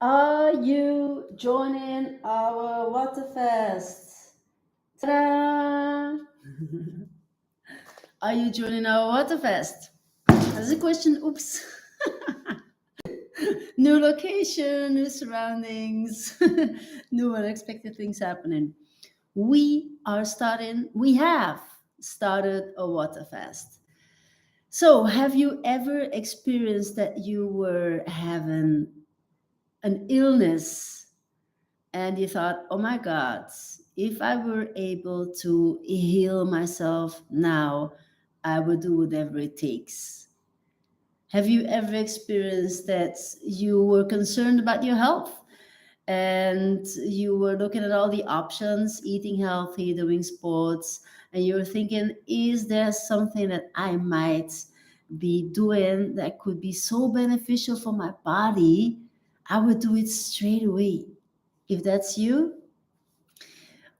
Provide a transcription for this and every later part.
Are you joining our Waterfest? Ta-da! Are you joining our Waterfest? That's a question. Oops. New location, new surroundings, new unexpected things happening. We have started a Waterfest. So, have you ever experienced that you were having an illness and you thought, oh my God, if I were able to heal myself now, I would do whatever it takes? Have you ever experienced that you were concerned about your health and you were looking at all the options, eating healthy, doing sports, and you were thinking, is there something that I might be doing that could be so beneficial for my body? I would do it straight away. If that's you,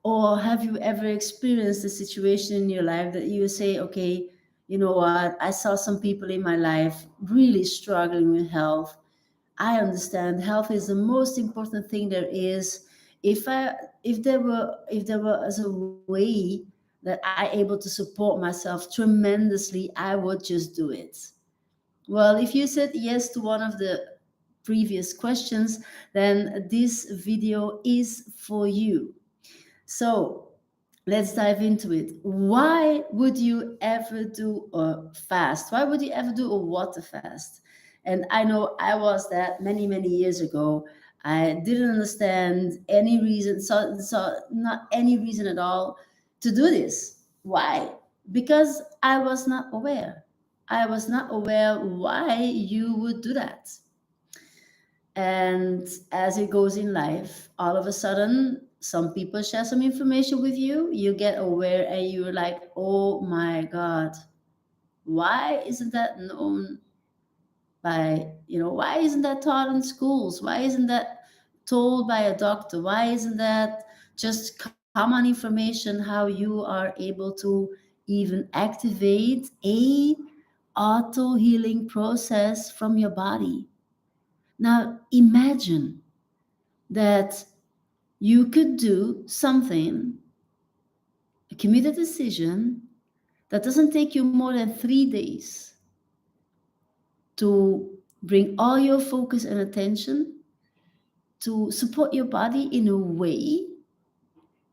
or have you ever experienced a situation in your life that you say, okay, you know what, I saw some people in my life really struggling with health. I understand health is the most important thing there is. If there was a way that I able to support myself tremendously, I would just do it. Well, if you said yes to one of the previous questions, then this video is for you. So let's dive into it. Why would you ever do a fast? Why would you ever do a water fast? And I know I was that many, many years ago. I didn't understand any reason, so not any reason at all to do this. Why? Because I was not aware. I was not aware why you would do that. And as it goes in life, all of a sudden, some people share some information with you, you get aware, and you're like, oh my God, why isn't that known why isn't that taught in schools? Why isn't that told by a doctor? Why isn't that just common information how you are able to even activate a auto healing process from your body? Now imagine that you could do something, commit a decision that doesn't take you more than 3 days to bring all your focus and attention to support your body in a way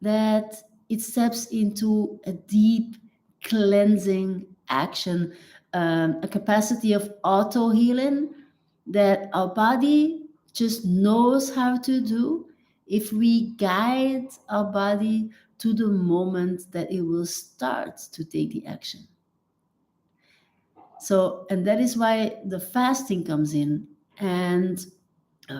that it steps into a deep cleansing action, a capacity of auto healing that our body just knows how to do if we guide our body to the moment that it will start to take the action. So, and that is why the fasting comes in. And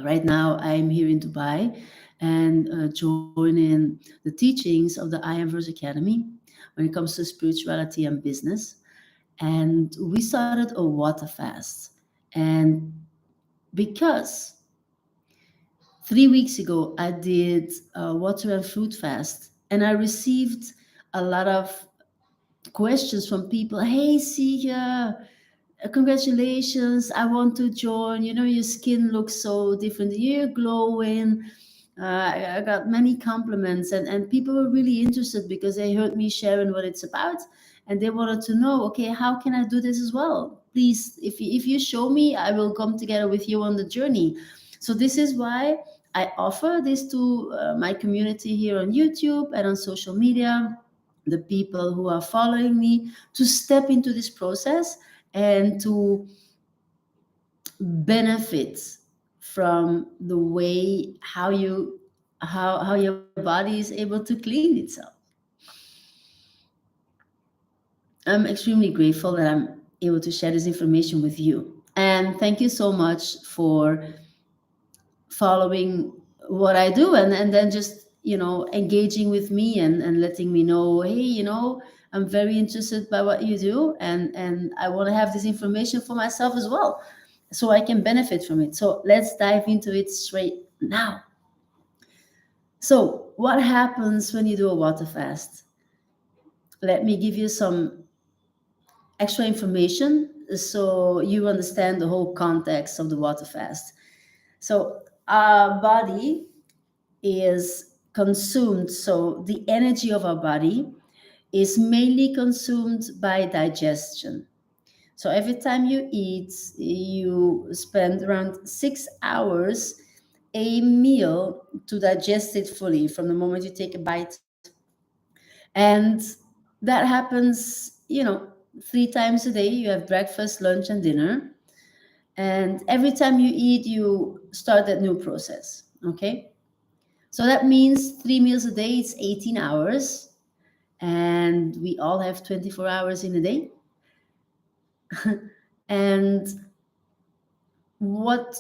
right now, I'm here in Dubai and joining the teachings of the I Am Verse Academy when it comes to spirituality and business. And we started a water fast. And because 3 weeks ago I did a water and fruit fast, and I received a lot of questions from people. Hey, Sia, congratulations, I want to join. Your skin looks so different, you're glowing. I got many compliments, and people were really interested because they heard me sharing what it's about, and they wanted to know, okay, how can I do this as well? Please, if you show me, I will come together with you on the journey. So this is why I offer this to my community here on YouTube and on social media, the people who are following me, to step into this process and to benefit from the way how your body is able to clean itself. I'm extremely grateful that I'm able to share this information with you. And thank you so much for following what I do, and then just engaging with me and letting me know, hey, I'm very interested by what you do, and I want to have this information for myself as well so I can benefit from it. So let's dive into it straight now. So what happens when you do a water fast? Let me give you some extra information so you understand the whole context of the water fast. So our body is consumed, so the energy of our body is mainly consumed by digestion. So every time you eat, you spend around 6 hours a meal to digest it fully from the moment you take a bite. And that happens, 3 times a day. You have breakfast, lunch, and dinner. And every time you eat, you start that new process. Okay. So that means 3 meals a day, it's 18 hours. And we all have 24 hours in a day. And what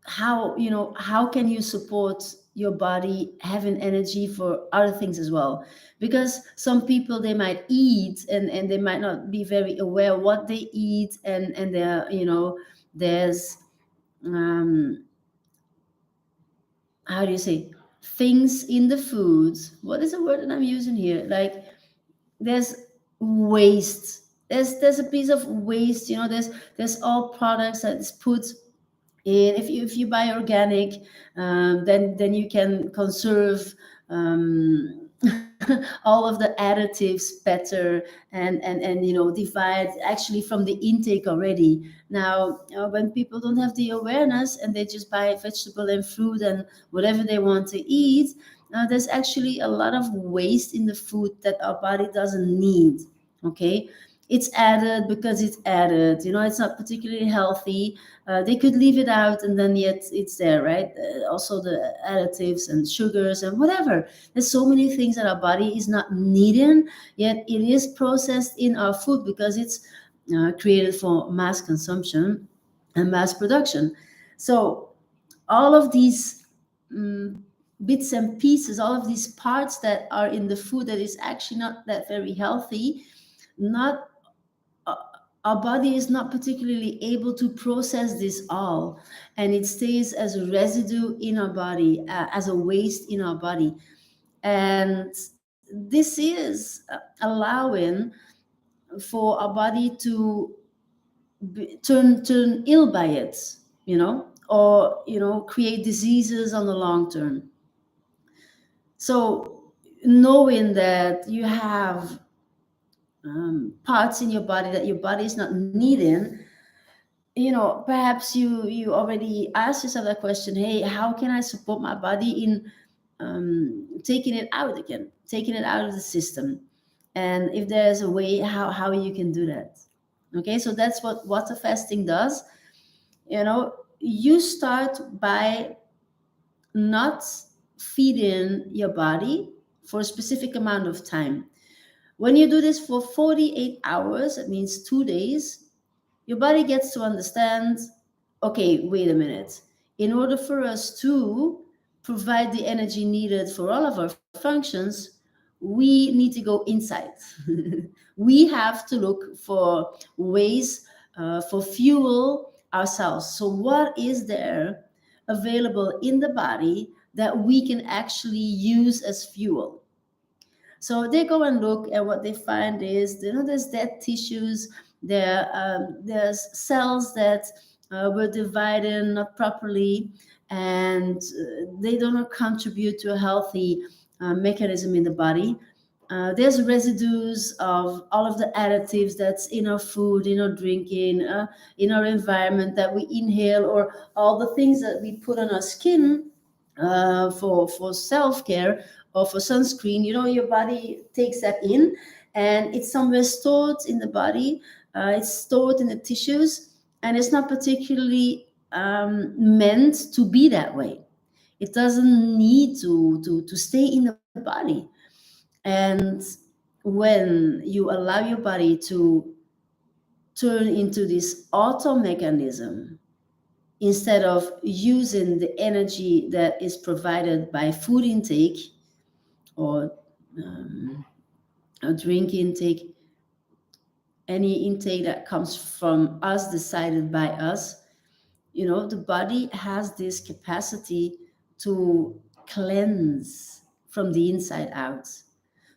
how can you support your body having energy for other things as well? Because some people, they might eat, and they might not be very aware what they eat, and there, there's um how do you say, things in the food. What is the word that I'm using here? Like, there's waste. There's a piece of waste. There's all products that is put in. If you buy organic, then you can conserve um, all of the additives better, and divide actually from the intake already. Now, when people don't have the awareness and they just buy vegetable and fruit and whatever they want to eat, there's actually a lot of waste in the food that our body doesn't need. Okay, it's added because it's added. It's not particularly healthy. They could leave it out, and then yet it's there, right? Also the additives and sugars and whatever. There's so many things that our body is not needing, yet it is processed in our food because it's created for mass consumption and mass production. So all of these mm, bits and pieces, all of these parts that are in the food that is actually not that very healthy, not uh, our body is not particularly able to process this all, and it stays as a residue in our body, as a waste in our body. And this is allowing for our body to turn ill by it, or create diseases on the long term. So knowing that you have parts in your body that your body is not needing, perhaps you already asked yourself that question: hey, how can I support my body in taking it out again, taking it out of the system? And if there's a way, how you can do that. Okay, so that's what water fasting does. You start by not feeding your body for a specific amount of time. When you do this for 48 hours, it means 2 days, your body gets to understand, okay, wait a minute. In order for us to provide the energy needed for all of our functions, we need to go inside. We have to look for ways for fuel ourselves. So, what is there available in the body that we can actually use as fuel? So they go and look, and what they find is, there's dead tissues. There's cells that were divided not properly, and they do not contribute to a healthy mechanism in the body. There's residues of all of the additives that's in our food, in our drinking, in our environment that we inhale, or all the things that we put on our skin for self care or for sunscreen. Your body takes that in, and it's somewhere stored in the body. It's stored in the tissues, and it's not particularly meant to be that way. It doesn't need to stay in the body. And when you allow your body to turn into this auto mechanism, instead of using the energy that is provided by food intake or um, a drink intake, any intake that comes from us, decided by us, the body has this capacity to cleanse from the inside out.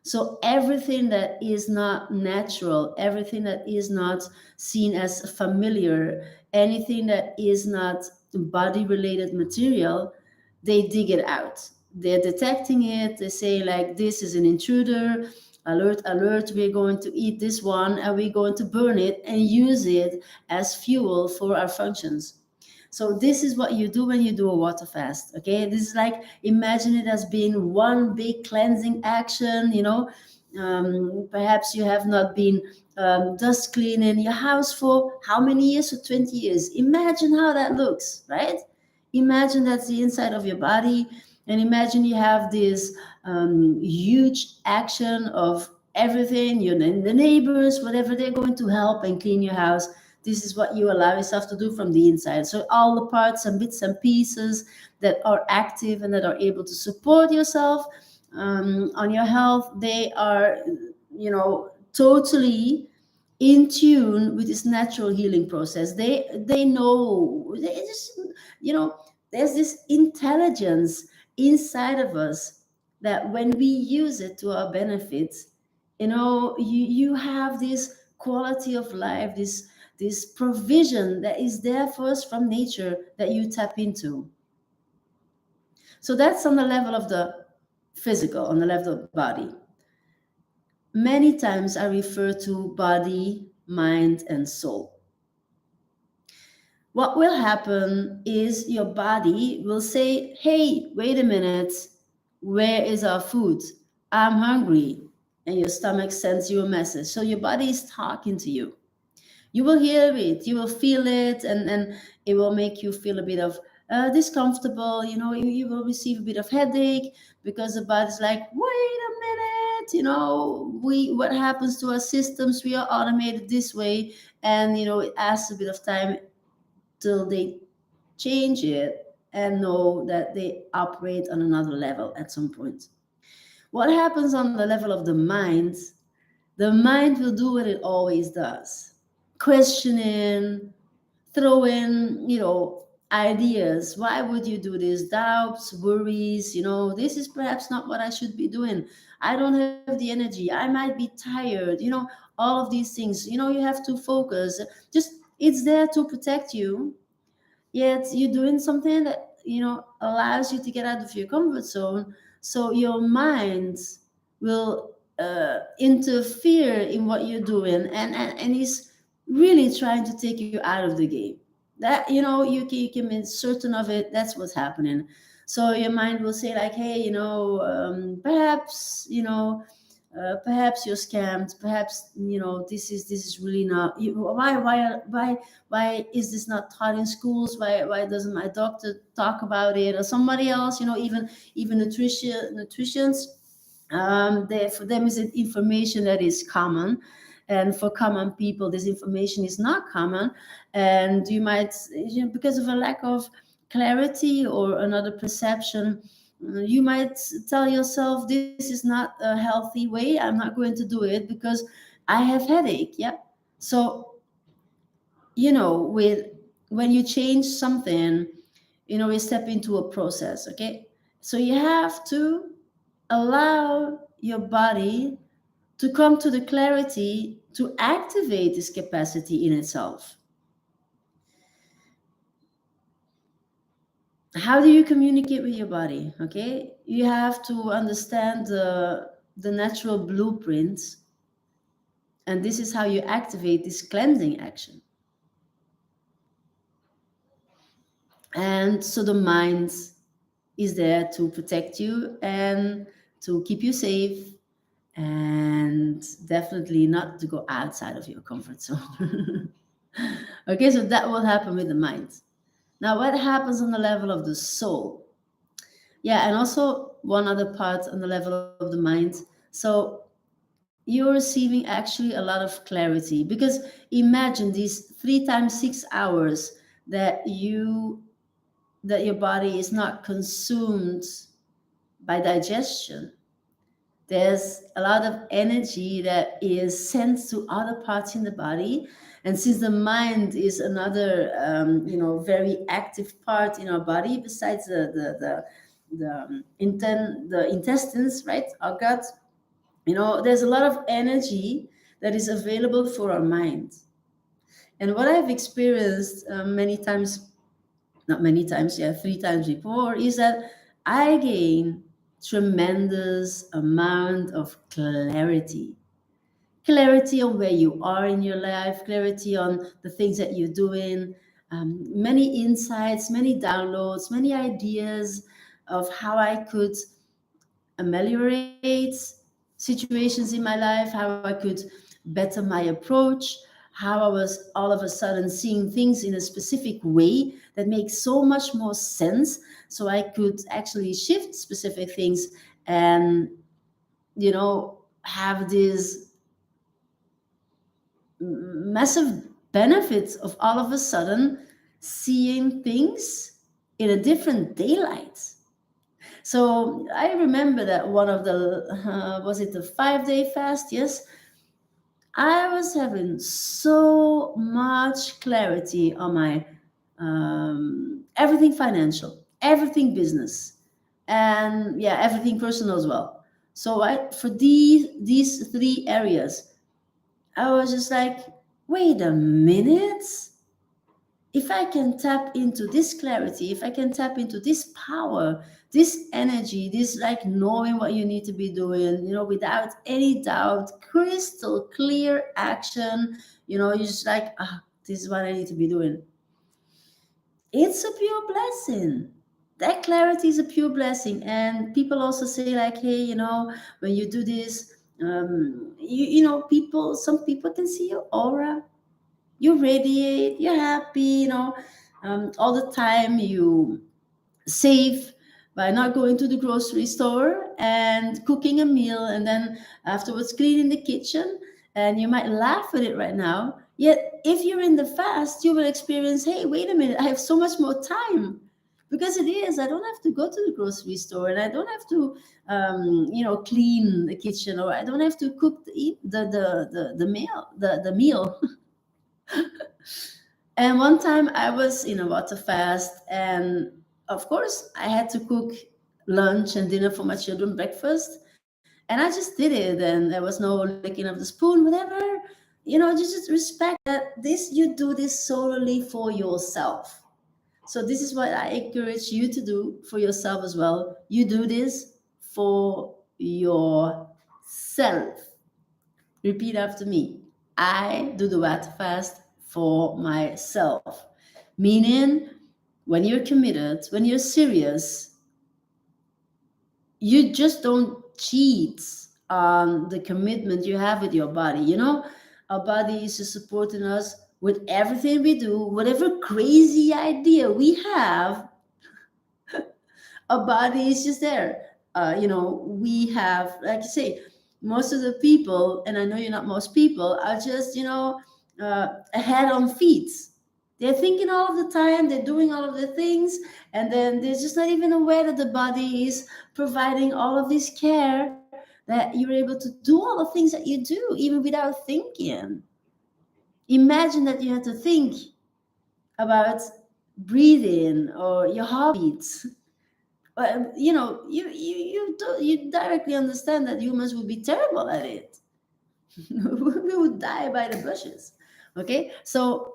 So everything that is not natural, everything that is not seen as familiar, anything that is not body related material, they dig it out. They're detecting it. They say, like, this is an intruder. Alert, alert, we're going to eat this one and we're going to burn it and use it as fuel for our functions. So this is what you do when you do a water fast. Okay, this is like, imagine it as being one big cleansing action. Perhaps you have not been dust cleaning your house for how many years? For 20 years. Imagine how that looks, right? Imagine that's the inside of your body, and imagine you have this huge action of everything. The neighbors, whatever, they're going to help and clean your house. This is what you allow yourself to do from the inside. So all the parts and bits and pieces that are active and that are able to support yourself on your health, they are, totally in tune with this natural healing process. They know, they just, there's this intelligence inside of us that when we use it to our benefits, you have this quality of life, this provision that is there for us from nature that you tap into. So that's on the level of the physical, on the level of the body. Many times I refer to body, mind, and soul. What will happen is your body will say, hey, wait a minute, where is our food? I'm hungry. And your stomach sends you a message. So your body is talking to you. You will hear it, you will feel it, and it will make you feel a bit of discomfortable. You will receive a bit of headache because the body's like, wait a minute, what happens to our systems? We are automated this way, and it asks a bit of time till they change it and know that they operate on another level at some point. What happens on the level of the mind? The mind will do what it always does, questioning, throw in, ideas. Why would you do this? Doubts, worries, this is perhaps not what I should be doing. I don't have the energy. I might be tired, all of these things. You have to focus. Just, it's there to protect you, yet you're doing something that allows you to get out of your comfort zone. So your mind will interfere in what you're doing, and he's really trying to take you out of the game. That, you can be certain of it. That's what's happening. So your mind will say, like, hey, perhaps you're scammed. Perhaps this is really not. Why is this not taught in schools? Why doesn't my doctor talk about it, or somebody else? Even nutritionists. For them, is it information that is common, and for common people, this information is not common, and you might, because of a lack of clarity or another perception, you might tell yourself, this is not a healthy way, I'm not going to do it because I have headache. Yeah. So, with when you change something, we step into a process. Okay. So you have to allow your body to come to the clarity to activate this capacity in itself. How do you communicate with your body? Okay, you have to understand the natural blueprints, and this is how you activate this cleansing action. And so the mind is there to protect you and to keep you safe, and definitely not to go outside of your comfort zone. Okay, so that will happen with the mind. Now, what happens on the level of the soul? Yeah, and also one other part on the level of the mind. So you're receiving actually a lot of clarity, because imagine these 3 times 6 hours that your body is not consumed by digestion. There's a lot of energy that is sent to other parts in the body, and since the mind is another very active part in our body, besides the intestines, right, our gut, there's a lot of energy that is available for our mind. And what I've experienced many times not many times, yeah, 3 times before, is that I gain tremendous amount of clarity. Clarity on where you are in your life, clarity on the things that you're doing, many insights, many downloads, many ideas of how I could ameliorate situations in my life, how I could better my approach, how I was all of a sudden seeing things in a specific way that makes so much more sense. So I could actually shift specific things and, have this massive benefits of all of a sudden seeing things in a different daylight. So I remember that one of the was it the 5 day fast? Yes, I was having so much clarity on my everything financial, everything business, and yeah, everything personal as well. So I for these three areas, I was just like, wait a minute. If I can tap into this clarity, if I can tap into this power, this energy, this like knowing what you need to be doing, without any doubt, crystal clear action, you're just like, this is what I need to be doing. It's a pure blessing. That clarity is a pure blessing. And people also say, like, hey, when you do this, some people can see your aura. You radiate, you're happy, all the time. You save by not going to the grocery store and cooking a meal and then afterwards cleaning the kitchen. And you might laugh at it right now. Yet, if you're in the fast, you will experience, hey, wait a minute, I have so much more time. Because it is, I don't have to go to the grocery store and I don't have to, clean the kitchen, or I don't have to cook the meal. And one time I was in a water fast, and of course I had to cook lunch and dinner for my children, breakfast, and I just did it. And there was no licking of the spoon, whatever. Just respect that this you do this solely for yourself. So this is what I encourage you to do for yourself as well. You do this for yourself. Repeat after me. I do the water fast for myself. Meaning, when you're committed, when you're serious, you just don't cheat on the commitment you have with your body. Our body is just supporting us with everything we do, whatever crazy idea we have, our body is just there. We have, like you say, most of the people, and I know you're not most people, are just, ahead on feet. They're thinking all of the time, they're doing all of the things, and then they're just not even aware that the body is providing all of this care, that you're able to do all the things that you do, even without thinking. Imagine that you have to think about breathing or your heartbeats. You directly understand that humans would be terrible at it. We would die by the bushes. Okay, so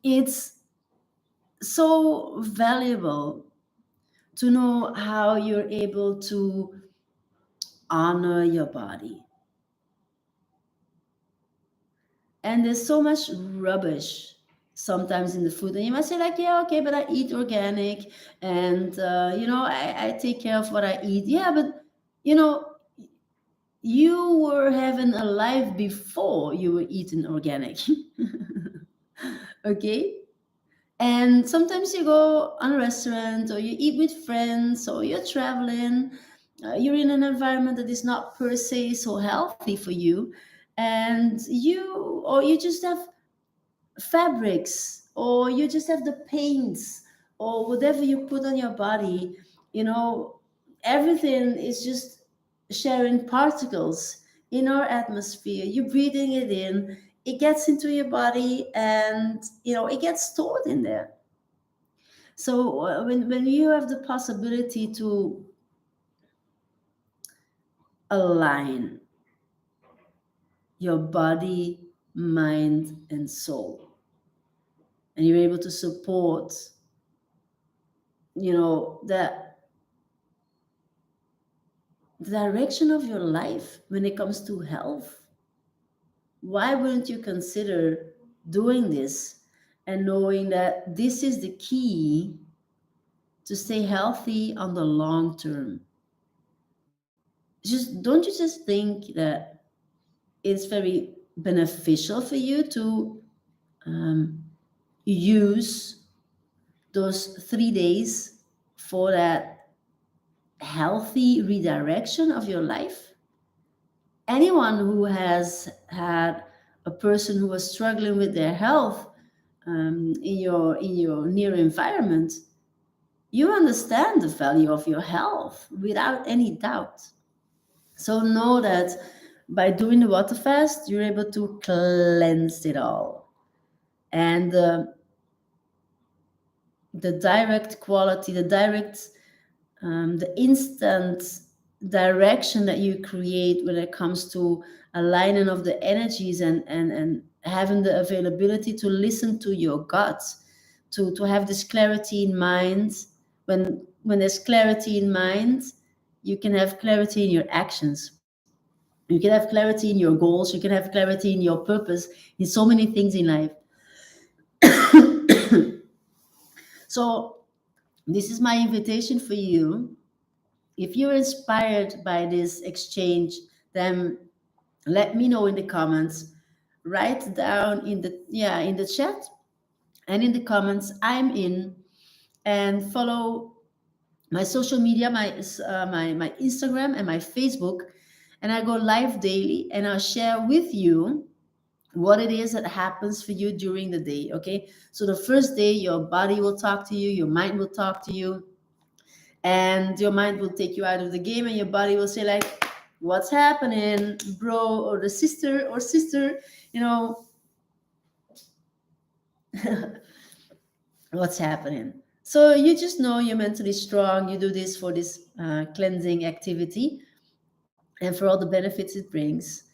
it's so valuable to know how you're able to honor your body. And there's so much rubbish sometimes in the food, and you might say, like, yeah, okay, but I eat organic, and I take care of what I eat. Yeah, but you know you were having a life before you were eating organic. Okay, and sometimes you go on a restaurant or you eat with friends or you're traveling, you're in an environment that is not per se so healthy for you, and you just have fabrics, or you just have the paints, or whatever you put on your body, you know everything is just sharing particles in our atmosphere. You're breathing it in, it gets into your body, and it gets stored in there. So when you have the possibility to align your body, mind, and soul, and you're able to support, the direction of your life when it comes to health, why wouldn't you consider doing this and knowing that this is the key to stay healthy on the long term? Just don't you just think that it's very beneficial for you to um, use those 3 days for that healthy redirection of your life? Anyone who has had a person who was struggling with their health in your near environment, you understand the value of your health without any doubt. So know that by doing the water fast, you're able to cleanse it all. And the direct quality, the instant direction that you create when it comes to aligning of the energies, and having the availability to listen to your guts, to have this clarity in mind. When there's clarity in mind, you can have clarity in your actions. You can have clarity in your goals. You can have clarity in your purpose, in so many things in life. So this is my invitation for you. If you're inspired by this exchange, then let me know in the comments. Write down in the chat and in the comments, I'm in, and follow my social media, my Instagram and my Facebook, and I go live daily, and I'll share with you what it is that happens for you during the day. Okay, so the first day, your body will talk to you, your mind will talk to you, and your mind will take you out of the game, and your body will say like, what's happening, bro, or the sister, you know what's happening. So you just know you're mentally strong. You do this for this cleansing activity and for all the benefits it brings.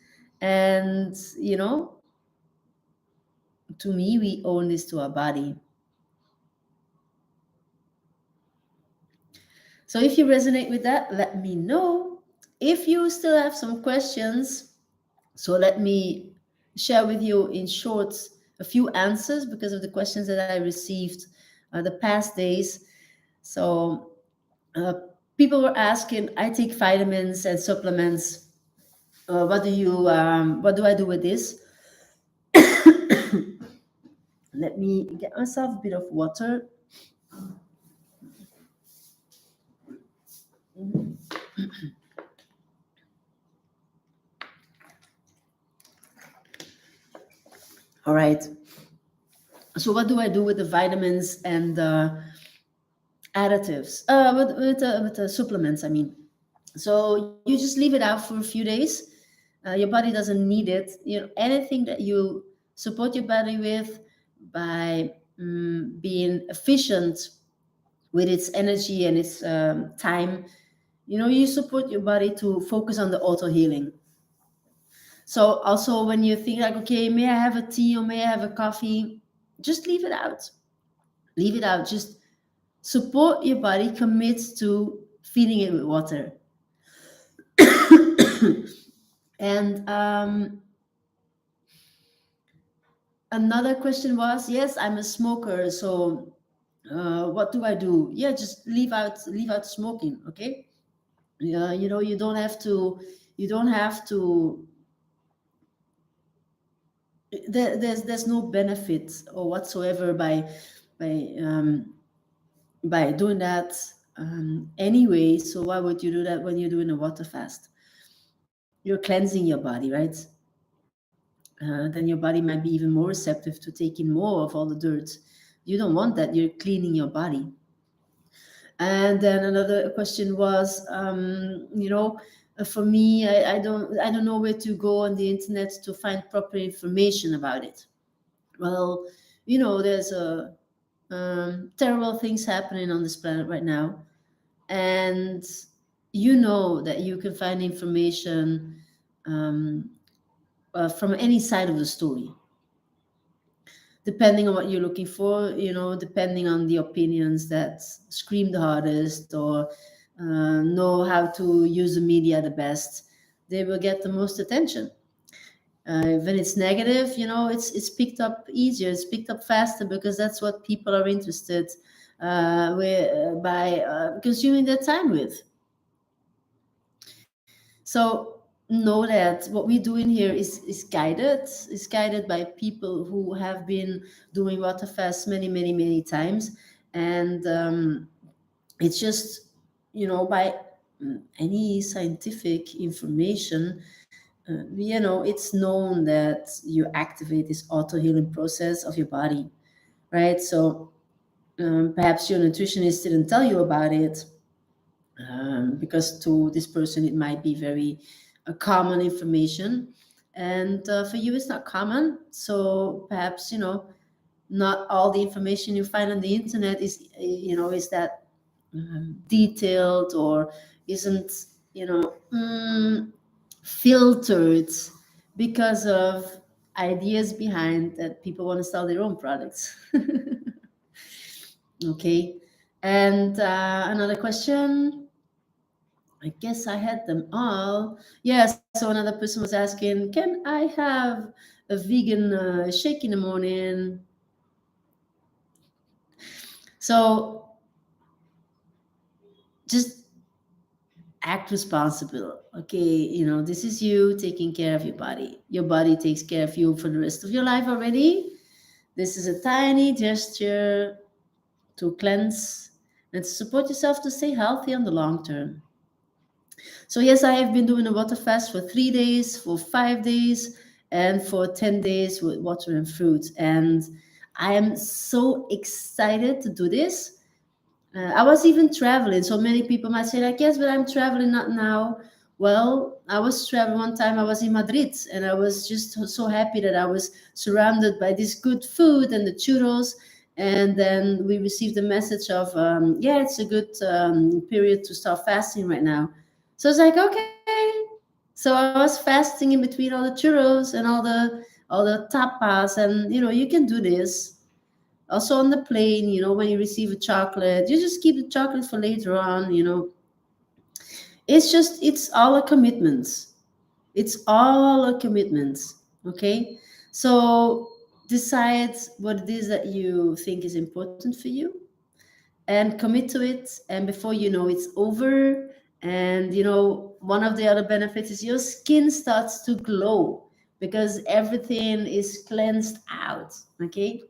And to me, we own this to our body. So if you resonate with that, let me know. If you still have some questions, so let me share with you in short a few answers because of the questions that I received the past days. So uh, people were asking, I take vitamins and supplements. What do I do with this? Let me get myself a bit of water. All right. So what do I do with the vitamins and the additives? With the supplements, I mean. So you just leave it out for a few days. Your body doesn't need it. Anything that you support your body with by being efficient with its energy and its time, you support your body to focus on the auto healing. So also when you think like, okay, may I have a tea or may I have a coffee? Just leave it out. Leave it out. Just support your body, commit to feeding it with water. And another question was, yes, I'm a smoker, so what do I do? Yeah, just leave out smoking. Okay. Yeah, you don't have to. There's no benefit or whatsoever by doing that anyway. So why would you do that when you're doing a water fast? You're cleansing your body, right? Then your body might be even more receptive to take in more of all the dirt. You don't want that. You're cleaning your body. And then another question was, for me, I don't know where to go on the internet to find proper information about it. Well, there's terrible things happening on this planet right now, and you know that you can find information from any side of the story. depending on what you're looking for, depending on the opinions that scream the hardest or know how to use the media the best, they will get the most attention. When it's negative, it's picked up easier, it's picked up faster, because that's what people are interested by consuming their time with. So know that what we're doing here is guided by people who have been doing waterfast many, many, many times, and it's just, by any scientific information, it's known that you activate this auto healing process of your body, right? So perhaps your nutritionist didn't tell you about it, because to this person it might be very common information, and for you it's not common. So perhaps, not all the information you find on the internet is that detailed, or isn't, filtered, because of ideas behind that people want to sell their own products. Okay. And another question. I guess I had them all. Yeah, so another person was asking, can I have a vegan shake in the morning? So just act responsible. Okay, this is you taking care of your body. Your body takes care of you for the rest of your life already. This is a tiny gesture to cleanse and to support yourself to stay healthy on the long term. So yes, I have been doing a water fast for 3 days, for 5 days, and for 10 days with water and fruit. And I am so excited to do this. I was even traveling. So many people might say, like, yes, but I'm traveling not now. Well, I was traveling one time. I was in Madrid, and I was just so happy that I was surrounded by this good food and the churros. And then we received a message of, yeah, it's a good period to start fasting right now. So it's like, okay. So I was fasting in between all the churros and all the tapas, and you can do this. Also on the plane, when you receive a chocolate, you just keep the chocolate for later on. It's all a commitment. It's all a commitment. Okay. So decide what it is that you think is important for you, and commit to it. And before you know, it's over. And one of the other benefits is your skin starts to glow, because everything is cleansed out. Okay.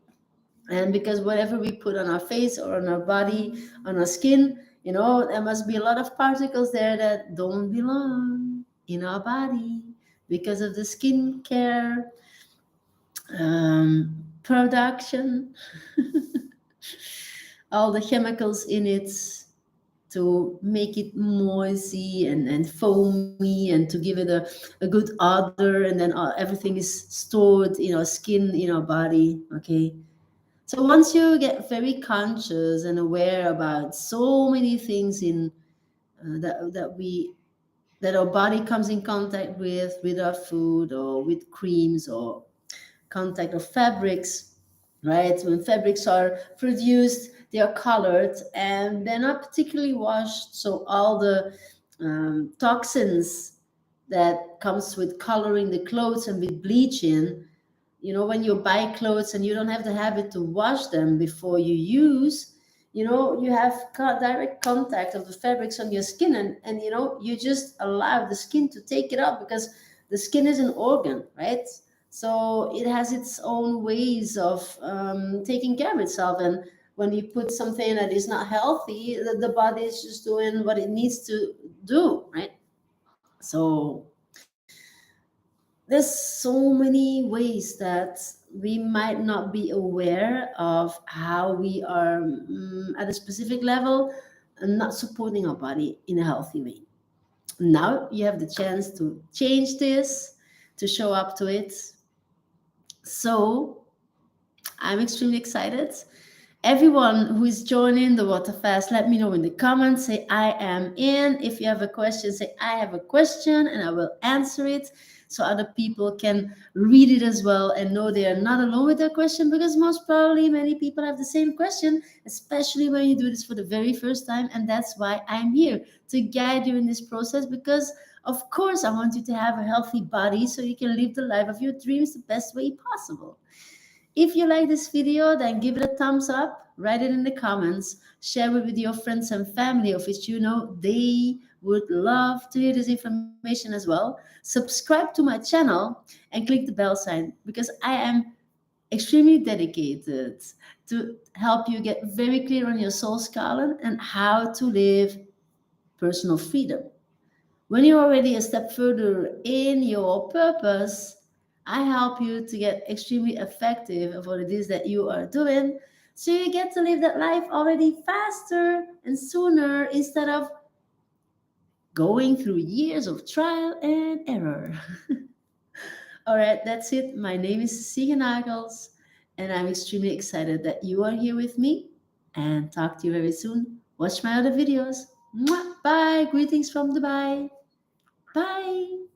And because whatever we put on our face or on our body, on our skin, there must be a lot of particles there that don't belong in our body, because of the skincare production, all the chemicals in it to make it moisty and foamy, and to give it a good odor, and then everything is stored in our skin, in our body. Okay. So once you get very conscious and aware about so many things in that our body comes in contact with our food, or with creams, or contact of fabrics, right? When fabrics are produced, they are colored and they're not particularly washed. So all the toxins that comes with coloring the clothes and with bleaching, when you buy clothes and you don't have the habit to wash them before you use, you have direct contact of the fabrics on your skin, and you just allow the skin to take it up, because the skin is an organ, right? So it has its own ways of taking care of itself. And when you put something that is not healthy, the body is just doing what it needs to do, right? So there's so many ways that we might not be aware of how we are, at a specific level, not supporting our body in a healthy way. Now you have the chance to change this, to show up to it. So I'm extremely excited. Everyone who is joining the water fast, let me know in the comments. Say I am in. If you have a question, say I have a question, and I will answer it. so other people can read it as well and know they are not alone with their question, because most probably many people have the same question, especially when you do this for the very first time. And that's why I'm here to guide you in this process, because of course I want you to have a healthy body so you can live the life of your dreams the best way possible. If you like this video, then give it a thumbs up, write it in the comments, share it with your friends and family of which you know they would love to hear this information as well. Subscribe to my channel and click the bell sign, because I am extremely dedicated to help you get very clear on your soul scalar and how to live personal freedom. When you're already a step further in your purpose, I help you to get extremely effective of what it is that you are doing. So you get to live that life already faster and sooner, instead of going through years of trial and error. All right, that's it. My name is Siege Nagels, and I'm extremely excited that you are here with me. And talk to you very soon. Watch my other videos. Mwah! Bye. Greetings from Dubai. Bye.